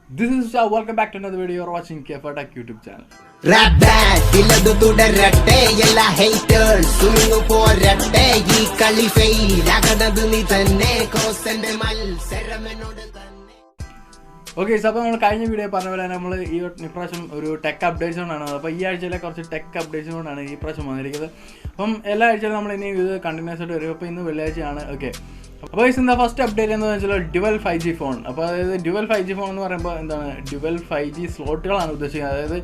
This is welcome back to another video. You're watching Kefatak YouTube channel. Rap band, iladu tudaratte ella haters sumingu poratte ee kali fail agadadu ni thanne kosende malsaramanode thanne. Okay, so നമ്മൾ കഴിഞ്ഞ video പറഞ്ഞ പോലെ നമ്മൾ ഈ പ്രാവശ്യം ഒരു tech updates കൊണ്ടാണ്. അപ്പോൾ ഈ ആഴ്ചയിലെ കുറച്ച് ടെക് അപ്ഡേറ്റ്സ് കൊണ്ടാണ് ഈ പ്രാവശ്യം വന്നിരിക്കുന്നത്. അപ്പം എല്ലാ ആഴ്ചയിലും നമ്മൾ ഇനി ഇത് കണ്ടിന്യൂസ് ആയിട്ട് വരും. അപ്പോൾ ഇന്ന് വെള്ളിയാഴ്ചയാണ്. ഓക്കെ, അപ്പോൾ ഇന്ന് ഫസ്റ്റ് അപ്ഡേറ്റ് എന്ന് വെച്ചാൽ ഡ്യുവൽ 5G ഫോൺ. അപ്പോൾ അതായത് ഡ്യുവൽ 5G ഫോൺ എന്ന് പറയുമ്പോൾ എന്താണ്, ഡ്യുവൽ 5G സ്ലോട്ടുകളാണ് ഉദ്ദേശിക്കുന്നത്. അതായത്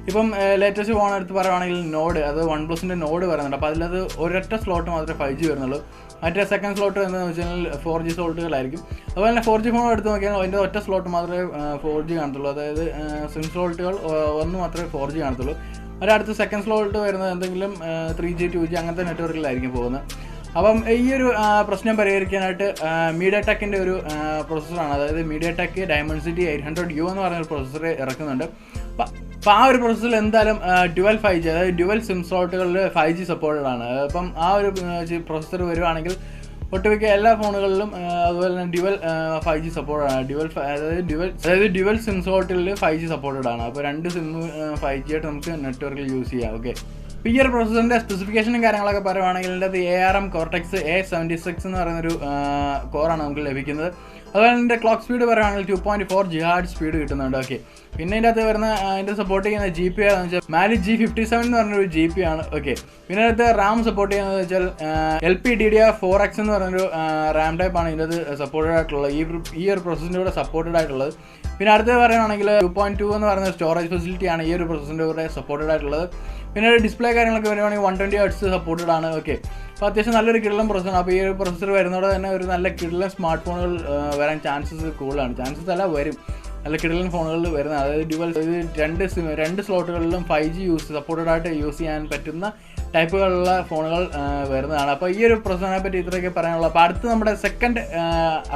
ഇപ്പം ലേറ്റസ്റ്റ് ഫോൺ എടുത്ത് പറയുകയാണെങ്കിൽ നോഡ്, അത് OnePlusൻ്റെ നോഡ് പറയുന്നുണ്ട്. അപ്പോൾ അതിലത് ഒരൊറ്റ സ്ലോട്ട് മാത്രമേ 5G വരുന്നുള്ളൂ. മറ്റേ സെക്കൻഡ് സ്ലോട്ട് എന്താണെന്ന് വെച്ചാൽ 4G സ്ലോട്ടുകളായിരിക്കും. അതുപോലെ തന്നെ 4G ഫോൺ എടുത്ത് നോക്കിയാൽ അതിൻ്റെ ഒറ്റ സ്ലോട്ട് മാത്രമേ 4G കാണത്തുള്ളൂ. അതായത് സിം സ്ലോട്ടുകൾ ഒന്ന് മാത്രമേ 4G കാണത്തുള്ളൂ. ഒരടുത്ത് സെക്കൻഡ് സ്ലോട്ട് വരുന്നത് എന്തെങ്കിലും 3G 2G അങ്ങനത്തെ നെറ്റ്വർക്കിലായിരിക്കും പോകുന്നത്. അപ്പം ഈ ഒരു പ്രശ്നം പരിഹരിക്കാനായിട്ട് മീഡിയടെക്കിൻ്റെ ഒരു പ്രോസസ്സറാണ്, അതായത് മീഡിയടെക് ഡയമണ്ട്സിറ്റി 800U എന്ന് പറഞ്ഞൊരു പ്രോസസ്സർ ഇറക്കുന്നുണ്ട്. അപ്പോൾ ആ ഒരു പ്രോസസ്സറിൽ എന്തായാലും ഡ്യുവൽ 5G, അതായത് ഡ്യുവൽ സിം സ്ലോട്ടുകളിൽ 5G സപ്പോർട്ടഡ് ആണ്. അപ്പം ആ ഒരു പ്രോസസ്സർ വരുവാണെങ്കിൽ ഒട്ടുമിക്ക എല്ലാ ഫോണുകളിലും അതുപോലെ തന്നെ ഡ്യുവൽ 5G സപ്പോർട്ടഡ് ആണ്. ഡ്യുവൽ സിം സ്ലോട്ടുകളിൽ 5G സപ്പോർട്ടഡ് ആണ്. അപ്പോൾ രണ്ട് സിം 5G ആയിട്ട് നമുക്ക് നെറ്റ്വർക്കിൽ യൂസ് ചെയ്യാം. ഓക്കെ, ഈ ഒരു പ്രോസസ്സറിൻ്റെ സ്പെസിഫിക്കേഷനും കാര്യങ്ങളൊക്കെ പറയുവാണെങ്കിൽ ഇതിൻ്റെ അത് ARM Cortex A76 എന്ന് പറയുന്നൊരു കോറാണ് നമുക്ക് ലഭിക്കുന്നത്. അതുപോലെ ഇതിൻ്റെ ക്ലോക്ക് സ്പീഡ് പറയുകയാണെങ്കിൽ 2.4 GHz സ്പീഡ് കിട്ടുന്നുണ്ട്. ഓക്കെ, പിന്നെ ഇതിൻ്റെ അകത്ത് വരുന്ന അതിൻ്റെ സപ്പോർട്ട് ചെയ്യുന്ന GPU എന്ന് വെച്ചാൽ Mali G57 എന്ന് പറഞ്ഞൊരു GPU ആണ്. ഓക്കെ, പിന്നെ അതിനകത്ത് RAM സപ്പോർട്ട് ചെയ്യുന്നത് വെച്ചാൽ LPDDR4X എന്ന് പറഞ്ഞൊരു RAM ടൈപ്പാണ് ഇതിൻ്റെ അത് സപ്പോർട്ടഡ് ആയിട്ടുള്ളത്. ഈ ഒരു പ്രോസസ്സിൻ്റെ കൂടെ സപ്പോർട്ടഡ് ആയിട്ടുള്ളത്. പിന്നെ അടുത്ത് പറയുകയാണെങ്കിൽ 2.2 എന്ന് പറയുന്ന സ്റ്റോറേജ് ഫെസിലിറ്റിയാണ് ഈ ഒരു പ്രോസസ്സിൻ്റെ കൂടെ സപ്പോർട്ടഡ് ആയിട്ടുള്ളത്. പിന്നെ ഡിസ്പ്ലേ കാര്യങ്ങളൊക്കെ വരുവാണെങ്കിൽ 120Hz സപ്പോർട്ടഡ് ആണ്. ഓക്കെ, അപ്പോൾ അത്യാവശ്യം നല്ലൊരു കിടിലൻ പ്രോസസ്സറാണ്. അപ്പോൾ ഈ ഒരു പ്രോസസ്സർ വരുന്നതോടെ തന്നെ ഒരു നല്ല കിടിലൻ സ്മാർട്ട് ഫോണുകൾ വരാൻ ചാൻസസ് കൂടുതലാണ്. ചാൻസസ് അല്ല, വരും നല്ല കിടിലൻ ഫോണുകളിൽ വരുന്നത്. അതായത് ഡ്യുവൽ രണ്ട് സ്ലോട്ടുകളിലും 5G സപ്പോർട്ടഡ് ആയിട്ട് യൂസ് ചെയ്യാൻ പറ്റുന്ന ടൈപ്പുകളുള്ള ഫോണുകൾ വരുന്നതാണ്. അപ്പോൾ ഈ ഒരു പ്രോസസ്സറിനെ പറ്റി ഇത്രയൊക്കെ പറയാനുള്ളൂ. അപ്പോൾ അടുത്ത് നമ്മുടെ സെക്കൻഡ്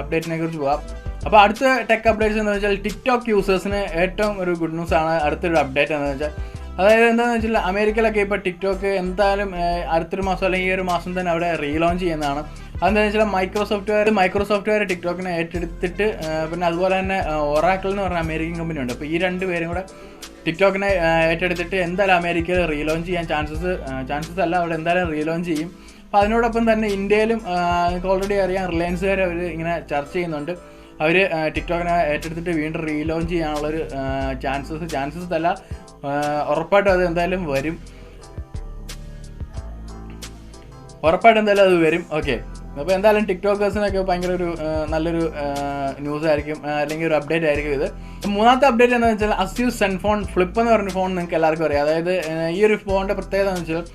അപ്ഡേറ്റിനെ കുറിച്ച് പോകാം. അപ്പോൾ അടുത്ത ടെക് അപ്ഡേറ്റ്സ് എന്ന് വെച്ചാൽ ടിക്ടോക്ക് യൂസേഴ്സിന് ഏറ്റവും ഒരു ഗുഡ് ന്യൂസ് ആണ് അടുത്തൊരു അപ്ഡേറ്റ് എന്ന് വെച്ചാൽ. അതായത് എന്താണെന്ന് വെച്ചാൽ അമേരിക്കയിലൊക്കെ ഇപ്പോൾ ടിക്ടോക്ക് എന്തായാലും അടുത്തൊരു മാസം അല്ലെങ്കിൽ ഈ ഒരു മാസം തന്നെ അവിടെ റീലോഞ്ച് ചെയ്യുന്നതാണ്. അതെന്താണെന്ന് വെച്ചാൽ മൈക്രോസോഫ്റ്റ് വെയർ ടിക്ടോക്കിനെ ഏറ്റെടുത്തിട്ട് പിന്നെ അതുപോലെ തന്നെ ഒറാക്കിൾ എന്ന് പറഞ്ഞ അമേരിക്കൻ കമ്പനി ഉണ്ട്. അപ്പോൾ ഈ രണ്ട് പേരും കൂടെ ടിക്ടോക്കിനെ ഏറ്റെടുത്തിട്ട് എന്തായാലും അമേരിക്കയിൽ റീലോഞ്ച് ചെയ്യാൻ ചാൻസസ് അല്ല, അവിടെ എന്തായാലും റീലോഞ്ച് ചെയ്യും. അപ്പോൾ അതിനോടൊപ്പം തന്നെ ഇന്ത്യയിലും നിങ്ങൾക്ക് ഓൾറെഡി അറിയാം, റിലയൻസുകാർ അവർ ഇങ്ങനെ ചർച്ച ചെയ്യുന്നുണ്ട്. അവർ ടിക്ടോക്കിനെ ഏറ്റെടുത്തിട്ട് വീണ്ടും റീലോഞ്ച് ചെയ്യാനുള്ളൊരു ചാൻസസ് അല്ല, ഉറപ്പായിട്ടും അത് എന്തായാലും വരും. അത് വരും. ഓക്കെ, അപ്പോൾ എന്തായാലും ടിക്ടോക്കേഴ്സിനൊക്കെ ഭയങ്കര ഒരു നല്ലൊരു ന്യൂസ് ആയിരിക്കും, അല്ലെങ്കിൽ ഒരു അപ്ഡേറ്റ് ആയിരിക്കും ഇത്. മൂന്നാമത്തെ അപ്ഡേറ്റ് എന്താണെന്ന് വെച്ചാൽ അസ്യൂസ് സെൻഫോൺ ഫ്ലിപ്പ് എന്ന് പറഞ്ഞ ഫോൺ നിങ്ങൾക്ക് എല്ലാവർക്കും അറിയാം. അതായത് ഈ ഒരു ഫോണിൻ്റെ പ്രത്യേകത എന്ന് വെച്ചാൽ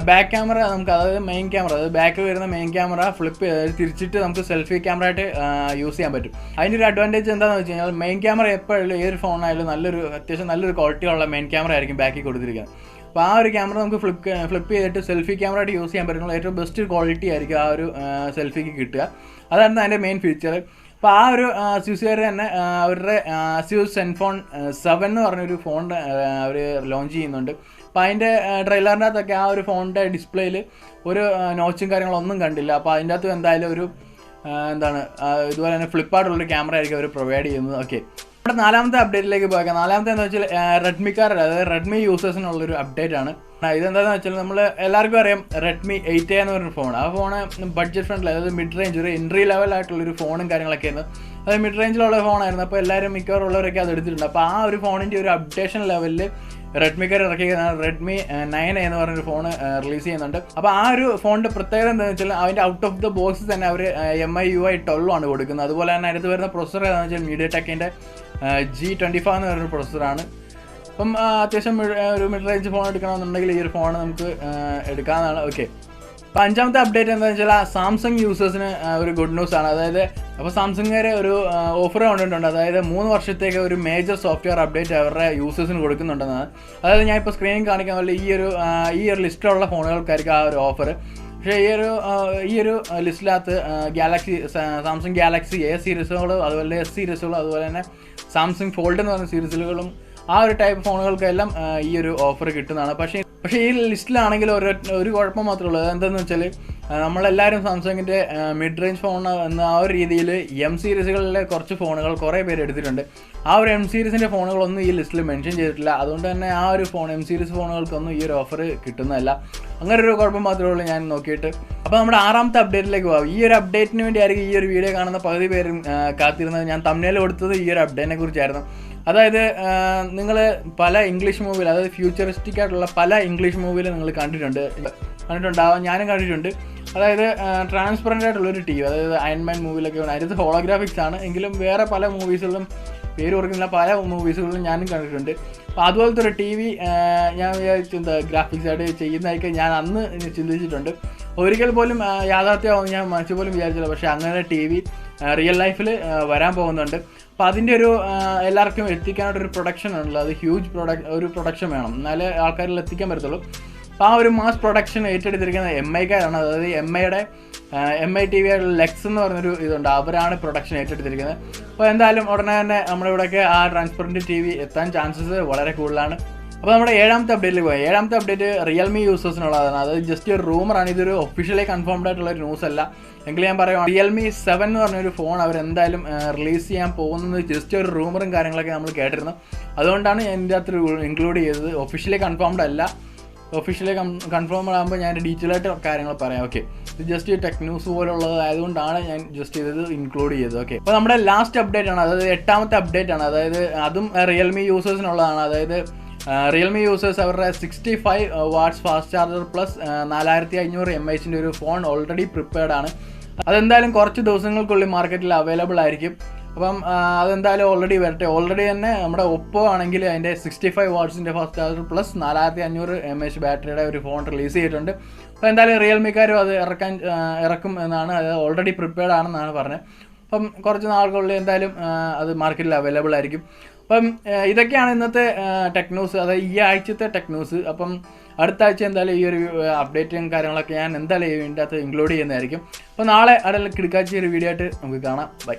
ബാക്ക് ക്യാമറ നമുക്ക്, അതായത് മെയിൻ ക്യാമറ, അതായത് ബാക്കിൽ വരുന്ന മെയിൻ ക്യാമറ ഫ്ലിപ്പ് തിരിച്ചിട്ട് നമുക്ക് സെൽഫി ക്യാമറ ആയിട്ട് യൂസ് ചെയ്യാൻ പറ്റും. അതിൻ്റെ ഒരു അഡ്വാൻറ്റേജ് എന്താണെന്ന് വെച്ച് കഴിഞ്ഞാൽ മെയിൻ ക്യാമറ എപ്പോഴും ഏതൊരു ഫോണായാലും അത്യാവശ്യം നല്ലൊരു ക്വാളിറ്റിയുള്ള മെയിൻ ക്യാമറ ആയിരിക്കും ബാക്കിൽ കൊടുത്തിരിക്കുന്നത്. അപ്പോൾ ആ ഒരു ക്യാമറ നമുക്ക് ഫ്ലിപ്പ് ചെയ്തിട്ട് സെൽഫി ക്യാമറ ആയിട്ട് യൂസ് ചെയ്യാൻ പറ്റുന്ന ഏറ്റവും ബെസ്റ്റ് ക്വാളിറ്റി ആയിരിക്കും ആ ഒരു സെൽഫിക്ക് കിട്ടുക. അതാണ് അതിൻ്റെ മെയിൻ ഫീച്ചർ. അപ്പോൾ ആ ഒരു അസ്യൂസുകാർ തന്നെ അവരുടെ അസ്യൂസ് സെൻഫോൺ 7 എന്ന് പറഞ്ഞൊരു ഫോൺ അവർ ലോഞ്ച് ചെയ്യുന്നുണ്ട്. അപ്പോൾ അതിൻ്റെ ട്രെയിലറിൻ്റെ അകത്തൊക്കെ ആ ഒരു ഫോണിൻ്റെ ഡിസ്പ്ലേയിൽ ഒരു നോച്ചും കാര്യങ്ങളൊന്നും കണ്ടില്ല. അപ്പോൾ അതിൻ്റെ അകത്ത് എന്തായാലും ഒരു ഇതുപോലെ തന്നെ ഫ്ലിപ്പായിട്ടുള്ളൊരു ക്യാമറ ആയിരിക്കും അവർ പ്രൊവൈഡ് ചെയ്യുന്നത്. ഓക്കെ, നമ്മുടെ നാലാമത്തെ അപ്ഡേറ്റിലേക്ക് പോയേക്കാം. നാലാമത്തെ എന്ന് വെച്ചാൽ റെഡ്മിക്കാരുടെ, അതായത് റെഡ്മി യൂസേഴ്സിനുള്ളൊരു അപ്ഡേറ്റ് ആണ്. ഇതെന്താണെന്ന് വെച്ചാൽ നമ്മൾ എല്ലാവർക്കും അറിയാം Redmi 8A എന്ന് പറഞ്ഞൊരു ഫോൺ. ആ ഫോണ് ബഡ്ജറ്റ് ഫ്രണ്ട്ലി, അതായത് മിഡ് റേഞ്ച്, ഒരു എൻട്രി ലെവലായിട്ടുള്ളൊരു ഫോണും കാര്യങ്ങളൊക്കെ ആയിരുന്നു. അത് മിഡ് റേഞ്ചിലുള്ള ഫോണായിരുന്നു. അപ്പോൾ എല്ലാവരും മിക്കവാറുള്ളവരൊക്കെ അത് എടുത്തിട്ടുണ്ട്. അപ്പോൾ ആ ഒരു ഫോണിൻ്റെ ഒരു അപ്ഡേഷൻ ലെവലിൽ റെഡ്മിക്കാർ ഇറക്കിയതാണ് Redmi 9A എന്ന് പറഞ്ഞൊരു ഫോൺ റിലീസ് ചെയ്യുന്നുണ്ട്. അപ്പോൾ ആ ഒരു ഫോണിൻ്റെ പ്രത്യേകത എന്താണെന്ന് വെച്ചാൽ അതിൻ്റെ ഔട്ട് ഓഫ് ദ ബോക്സ് തന്നെ അവർ MIUI 12 ആണ് കൊടുക്കുന്നത്. അതുപോലെ തന്നെ അതിനകത്ത് വരുന്ന പ്രൊസസ്സർ ഏതാണെന്ന് വെച്ചാൽ മീഡിയടെക്കിൻ്റെ G25 എന്ന് പറയുന്ന പ്രൊസസ്സറാണ്. അപ്പം അത്യാവശ്യം ഒരു മിഡ് റേഞ്ച് ഫോൺ എടുക്കണമെന്നുണ്ടെങ്കിൽ ഈ ഒരു ഫോൺ നമുക്ക് എടുക്കാവുന്നതാണ്. ഓക്കെ, അപ്പോൾ അഞ്ചാമത്തെ അപ്ഡേറ്റ് എന്താണെന്ന് വെച്ചാൽ സാംസങ് യൂസേഴ്സിന് ഒരു ഗുഡ് ന്യൂസ് ആണ്. അതായത് അപ്പോൾ സാംസങ്ങുകാർ ഒരു ഓഫർ കൊണ്ടിട്ടുണ്ട്. അതായത് 3 വർഷത്തേക്ക് ഒരു മേജർ സോഫ്റ്റ്വെയർ അപ്ഡേറ്റ് അവരുടെ യൂസേഴ്സിന് കൊടുക്കുന്നുണ്ടെന്നാണ്. അതായത് ഞാൻ ഇപ്പോൾ സ്ക്രീനിൽ കാണിക്കാൻ പോലെ ഈ ഒരു ലിസ്റ്റിലുള്ള ഫോണുകൾക്കായിരിക്കും ആ ഒരു ഓഫർ. പക്ഷേ ഈ ഒരു ലിസ്റ്റിനകത്ത് സാംസങ് ഗാലക്സി A സീരീസുകളും അതുപോലെ S സീരീസുകളും അതുപോലെ തന്നെ സാംസങ് ഫോൾഡ് എന്ന് പറയുന്ന സീരീസുകളും ആ ഒരു ടൈപ്പ് ഫോണുകൾക്കെല്ലാം ഈ ഒരു ഓഫർ കിട്ടുന്നതാണ്. പക്ഷേ ഈ ലിസ്റ്റിലാണെങ്കിൽ ഒരു കുഴപ്പം മാത്രമേ ഉള്ളൂ. എന്താണെന്ന് വെച്ചാൽ നമ്മളെല്ലാവരും സാംസങ്ങിൻ്റെ മിഡ് റേഞ്ച് ഫോൺ എന്ന ആ ഒരു രീതിയിൽ എം സീരീസുകളിലെ കുറച്ച് ഫോണുകൾ കുറേ പേര് എടുത്തിട്ടുണ്ട്. ആ ഒരു എം സീരീസിൻ്റെ ഫോണുകളൊന്നും ഈ ലിസ്റ്റിൽ മെൻഷൻ ചെയ്തിട്ടില്ല. അതുകൊണ്ട് തന്നെ ആ ഒരു ഫോൺ എം സീരീസ് ഫോണുകൾക്കൊന്നും ഈ ഒരു ഓഫർ കിട്ടുന്നതല്ല. അങ്ങനെ ഒരു കുഴപ്പം മാത്രമേ ഉള്ളൂ ഞാൻ നോക്കിയിട്ട്. അപ്പോൾ നമ്മുടെ 6ാമത്തെ അപ്ഡേറ്റിലേക്ക് പോകാം. ഈ ഒരു അപ്ഡേറ്റിന് വേണ്ടിയായിരിക്കും ഈ ഒരു വീഡിയോ കാണുന്ന പകുതി പേരും കാത്തിരുന്നത്. ഞാൻ തംബ്നെയിൽ കൊടുത്തത് ഈ ഒരു അപ്ഡേറ്റിനെ കുറിച്ചായിരുന്നു. അതായത് നിങ്ങൾ പല ഇംഗ്ലീഷ് മൂവിയിൽ, അതായത് ഫ്യൂച്ചറിസ്റ്റിക് ആയിട്ടുള്ള പല ഇംഗ്ലീഷ് മൂവിയിൽ നിങ്ങൾ കണ്ടിട്ടുണ്ടാവാം, ഞാനും കണ്ടിട്ടുണ്ട്. അതായത് ട്രാൻസ്പെറൻ്റ് ആയിട്ടുള്ളൊരു ടി വി, അതായത് അയൺമാൻ മൂവിയിലൊക്കെ ഉണ്ട്. അതിനകത്ത് ഹോളോഗ്രാഫിക്സ് ആണ് എങ്കിലും വേറെ പല മൂവീസുകളിലും പേര് ഓർക്കുന്നില്ല, പല മൂവീസുകളിലും ഞാനും കണ്ടിട്ടുണ്ട്. അപ്പോൾ അതുപോലത്തെ ഒരു ടി വി ഞാൻ വിചാരിച്ചു ഗ്രാഫിക്സ് ആയിട്ട് ചെയ്യുന്നതായിട്ട് ഞാൻ അന്ന് ചിന്തിച്ചിട്ടുണ്ട്. ഒരിക്കൽ പോലും യാഥാർത്ഥ്യമാവും ഞാൻ മനസ്സിൽ പോലും വിചാരിച്ചില്ല. പക്ഷേ അങ്ങനെ ടി വി റിയൽ ലൈഫിൽ വരാൻ പോകുന്നുണ്ട്. അപ്പോൾ അതിൻ്റെ ഒരു എല്ലാവർക്കും എത്തിക്കാനായിട്ടൊരു പ്രൊഡക്ഷൻ ഉണ്ടല്ലോ, അത് ഹ്യൂജ് ഒരു പ്രൊഡക്ഷൻ വേണം, എന്നാലേ ആൾക്കാരിൽ എത്തിക്കാൻ പറ്റത്തുള്ളൂ. അപ്പോൾ ആ ഒരു മാസ് പ്രൊഡക്ഷൻ ഏറ്റെടുത്തിരിക്കുന്നത് MIക്കാരാണ്. അതായത് MI TV ആയിട്ടുള്ള ലെക്സ് എന്ന് പറഞ്ഞൊരു ഇതുണ്ട്, അവരാണ് പ്രൊഡക്ഷൻ ഏറ്റെടുത്തിരിക്കുന്നത്. അപ്പോൾ എന്തായാലും ഉടനെ തന്നെ നമ്മുടെ ഇവിടെയൊക്കെ ആ ട്രാൻസ്പെറൻറ്റ് TV എത്താൻ ചാൻസസ് വളരെ കൂടുതലാണ്. അപ്പോൾ നമ്മുടെ 7ാമത്തെ അപ്ഡേറ്റിൽ പോയി. 7ാമത്തെ അപ്ഡേറ്റ് റിയൽമി യൂസേഴ്സിനുള്ളതാണ്. അതായത് ജസ്റ്റ് ഒരു റൂമറാണ്, ഇതൊരു ഒഫീഷ്യലി കൺഫേംഡ് ആയിട്ടുള്ള ഒരു ന്യൂസ് അല്ല. എങ്കിലും ഞാൻ പറയുക, റിയൽമി 7 എന്ന് പറഞ്ഞൊരു ഫോൺ അവരെന്തായാലും റിലീസ് ചെയ്യാൻ പോകുന്നത് ജസ്റ്റ് ഒരു റൂമറും കാര്യങ്ങളൊക്കെ നമ്മൾ കേട്ടിരുന്നു. അതുകൊണ്ടാണ് ഞാൻ ഇതിൻ്റെ അകത്ത് ഇൻക്ലൂഡ് ചെയ്തത്. ഒഫീഷ്യലി കൺഫേംഡ് അല്ല. ഒഫീഷ്യലി കൺഫേംഡ് ആകുമ്പോൾ ഞാൻ ഡീറ്റെയിൽ ആയിട്ട് കാര്യങ്ങൾ പറയാം. ഓക്കെ, ഇത് ജസ്റ്റ് ടെക് ന്യൂസ് പോലുള്ളത് ആയതുകൊണ്ടാണ് ഞാൻ ജസ്റ്റ് ചെയ്തത് ഇൻക്ലൂഡ് ചെയ്തത്. ഓക്കെ, അപ്പോൾ നമ്മുടെ ലാസ്റ്റ് അപ്ഡേറ്റ് ആണ്, അതായത് 8ാമത്തെ അപ്ഡേറ്റ് ആണ്. അതായത് അതും റിയൽമി യൂസേഴ്സിനുള്ളതാണ്. അതായത് റിയൽമി യൂസേഴ്സ് അവരുടെ 65 watts fast charger plus 4500 mAh ഒരു ഫോൺ ഓൾറെഡി പ്രിപ്പയർഡ് ആണ്. അതെന്തായാലും കുറച്ച് ദിവസങ്ങൾക്കുള്ളിൽ മാർക്കറ്റിൽ അവൈലബിൾ ആയിരിക്കും. അപ്പം അതെന്തായാലും ഓൾറെഡി വരട്ടെ. ഓൾറെഡി തന്നെ നമ്മുടെ ഒപ്പോ ആണെങ്കിൽ അതിൻ്റെ 65 വാട്ട്സിൻ്റെ ഫാസ്റ്റ് ചാർജർ പ്ലസ് 4500 mAh ബാറ്ററിയുടെ ഒരു ഫോൺ റിലീസ് ചെയ്തിട്ടുണ്ട്. അപ്പോൾ എന്തായാലും റിയൽമിക്കാരും അത് ഇറക്കും എന്നാണ്, അത് ഓൾറെഡി പ്രിപ്പയർഡ് ആണെന്നാണ് പറഞ്ഞത്. അപ്പം കുറച്ച് നാളുകളിൽ എന്തായാലും അത് മാർക്കറ്റിൽ അവൈലബിൾ ആയിരിക്കും. അപ്പം ഇതൊക്കെയാണ് ഇന്നത്തെ ടെക് ന്യൂസ്, അതായത് ഈ ആഴ്ചത്തെ ടെക് ന്യൂസ്. അപ്പം അടുത്ത ആഴ്ച എന്തായാലും ഈ ഒരു അപ്ഡേറ്റും കാര്യങ്ങളൊക്കെ ഞാൻ എന്തായാലും ഇതിൻ്റെ അകത്ത് ഇൻക്ലൂഡ് ചെയ്യുന്നതായിരിക്കും. അപ്പോൾ നാളെ അതിൽ കിടക്കാച്ച ഒരു വീഡിയോ ആയിട്ട് നമുക്ക് കാണാം. ബൈ.